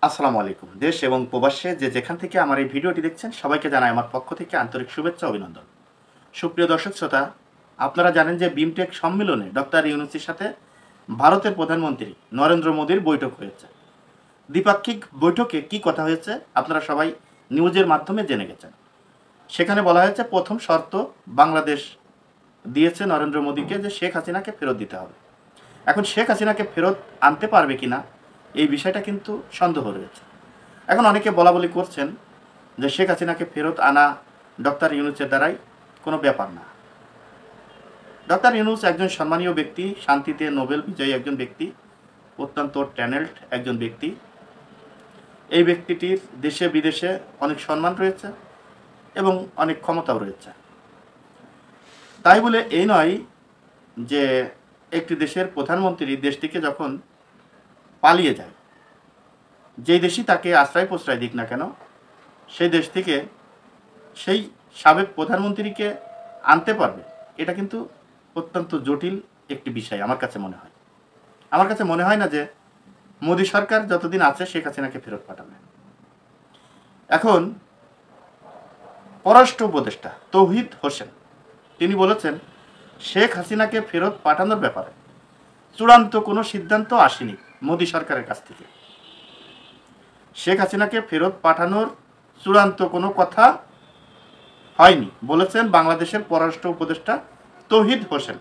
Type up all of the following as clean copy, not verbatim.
আসসালামু আলাইকুম। দেশ এবং প্রবাসে যে যেখান থেকে আমার এই ভিডিওটি দেখছেন সবাইকে জানাই আমার পক্ষ থেকে আন্তরিক শুভেচ্ছা অভিনন্দন। সুপ্রিয় দর্শক শ্রোতা, আপনারা জানেন যে বিমটেক সম্মেলনে ডক্টর ইউনূসের সাথে ভারতের প্রধানমন্ত্রী নরেন্দ্র মোদীর বৈঠক হয়েছে। দ্বিপাক্ষিক বৈঠকে কি কথা হয়েছে আপনারা সবাই নিউজের মাধ্যমে জেনে গেছেন। সেখানে বলা হয়েছে প্রথম শর্ত বাংলাদেশ দিয়েছে নরেন্দ্র মোদীকে যে শেখ হাসিনাকে ফেরত দিতে হবে। এখন শেখ হাসিনাকে ফেরত আনতে পারবে কিনা এই বিষয়টা কিন্তু সন্দেহ রয়েছে। এখন অনেকে বলা বলি করছেন যে শেখ হাসিনাকে ফেরত আনা ডক্টর ইউনূসের দ্বারাই কোনো ব্যাপার না। ডক্টর ইউনূস একজন সম্মানীয় ব্যক্তি, শান্তিতে নোবেল বিজয়ী একজন ব্যক্তি, অত্যন্ত ট্যালেন্ট একজন ব্যক্তি। এই ব্যক্তিটির দেশে বিদেশে অনেক সম্মান রয়েছে এবং অনেক ক্ষমতাও রয়েছে। তাই বলে এই নয় যে একটি দেশের প্রধানমন্ত্রী দেশটিকে যখন পালিয়ে যায়, যেই দেশই তাকে আশ্রয় প্রশ্রয় দিক না কেন, সেই দেশ থেকে সেই সাবেক প্রধানমন্ত্রীকে আনতে পারবে, এটা কিন্তু অত্যন্ত জটিল একটি বিষয় আমার কাছে মনে হয়। আমার কাছে মনে হয় না যে মোদী সরকার যতদিন আছে শেখ হাসিনাকে ফেরত পাঠাবে। এখন পররাষ্ট্র উপদেষ্টা তৌহিদ হোসেন তিনি বলেছেন শেখ হাসিনাকে ফেরত পাঠানোর ব্যাপারে চূড়ান্ত কোনো সিদ্ধান্ত আসেনি মোদী সরকারের কাছ থেকে। শেখ হাসিনাকে ফেরত পাঠানোর চূড়ান্ত কোনো কথা হয়নি বলেছেন বাংলাদেশের পররাষ্ট্র উপদেষ্টা তৌহিদ হোসেন।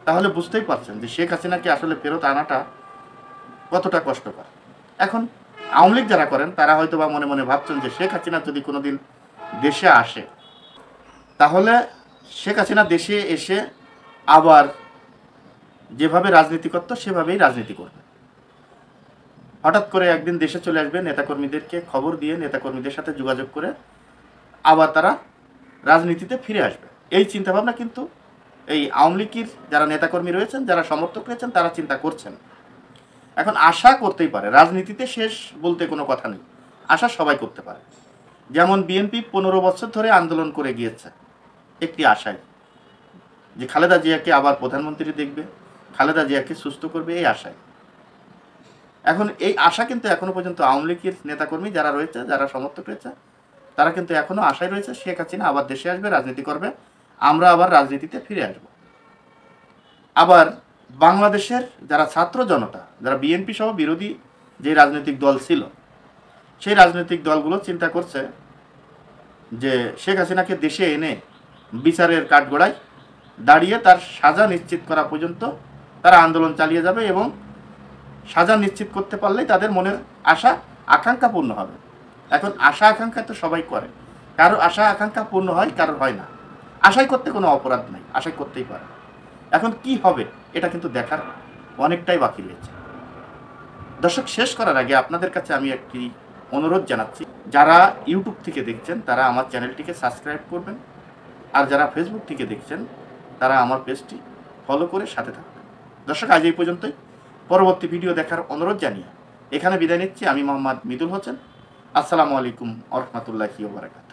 তাহলে বুঝতেই পারছেন যে শেখ হাসিনাকে আসলে ফেরত আনাটা কতটা কষ্টকর। এখন আওয়ামী লীগ যারা করেন তারা হয়তো বা মনে মনে ভাবছেন যে শেখ হাসিনা যদি কোনোদিন দেশে আসে তাহলে শেখ হাসিনা দেশে এসে আবার যেভাবে রাজনীতি করতো সেভাবেই রাজনীতি করবে। হঠাৎ করে একদিন দেশে চলে আসবে, নেতাকর্মীদেরকে খবর দিয়ে নেতাকর্মীদের সাথে যোগাযোগ করে আবার তারা রাজনীতিতে ফিরে আসবে। এই চিন্তাভাবনা কিন্তু এই আওয়ামী লীগের যারা নেতাকর্মী রয়েছেন, যারা সমর্থক রয়েছেন, তারা চিন্তা করছেন। এখন আশা করতেই পারে, রাজনীতিতে শেষ বলতে কোনো কথা নেই, আশা সবাই করতে পারে। যেমন বিএনপি 15 বছর ধরে আন্দোলন করে গিয়েছে একটি আশায় যে খালেদা জিয়াকে আবার প্রধানমন্ত্রী দেখবে, খালেদা জিয়াকে সুস্থ করবে, এই আশায়। এখন এই আশা কিন্তু এখনো পর্যন্ত আওয়ামী লীগের নেতাকর্মী যারা রয়েছে, যারা সমর্থক রয়েছে, তারা কিন্তু এখনো আশায় রয়েছে শেখ হাসিনা আবার দেশে আসবে, রাজনীতি করবে, আমরা আবার রাজনীতিতে ফিরে আসব। আবার বাংলাদেশের যারা ছাত্র জনতা, যারা বিএনপি সহ বিরোধী যে রাজনৈতিক দল ছিল, সেই রাজনৈতিক দলগুলো চিন্তা করছে যে শেখ হাসিনাকে দেশে এনে বিচারের কাঠগড়ায় দাঁড়িয়ে তার সাজা নিশ্চিত করা পর্যন্ত তারা আন্দোলন চালিয়ে যাবে এবং সাজা নিশ্চিত করতে পারলেই তাদের মনের আশা আকাঙ্ক্ষা পূর্ণ হবে। এখন আশা আকাঙ্ক্ষা তো সবাই করে, কারো আশা আকাঙ্ক্ষা পূর্ণ হয়, কারোর হয় না। আশাই করতে কোনো অপরাধ নাই, আশাই করতেই পারে। এখন কি হবে এটা কিন্তু দেখার অনেকটাই বাকি রয়েছে। দর্শক, শেষ করার আগে আপনাদের কাছে আমি একটি অনুরোধ জানাচ্ছি, যারা ইউটিউব থেকে দেখছেন তারা আমার চ্যানেলটিকে সাবস্ক্রাইব করবেন, আর যারা ফেসবুক থেকে দেখছেন তারা আমার পেজটি ফলো করে সাথে থাকবেন। দর্শক, আজ এই পর্যন্তই। পরবর্তী ভিডিও দেখার অনুরোধ জানিয়ে এখানে বিদায় নিচ্ছি। আমি মোহাম্মদ মিদুল হোসেন। আসসালামু আলাইকুম ওয়া রাহমাতুল্লাহি ওয়া বারাকাতুহু।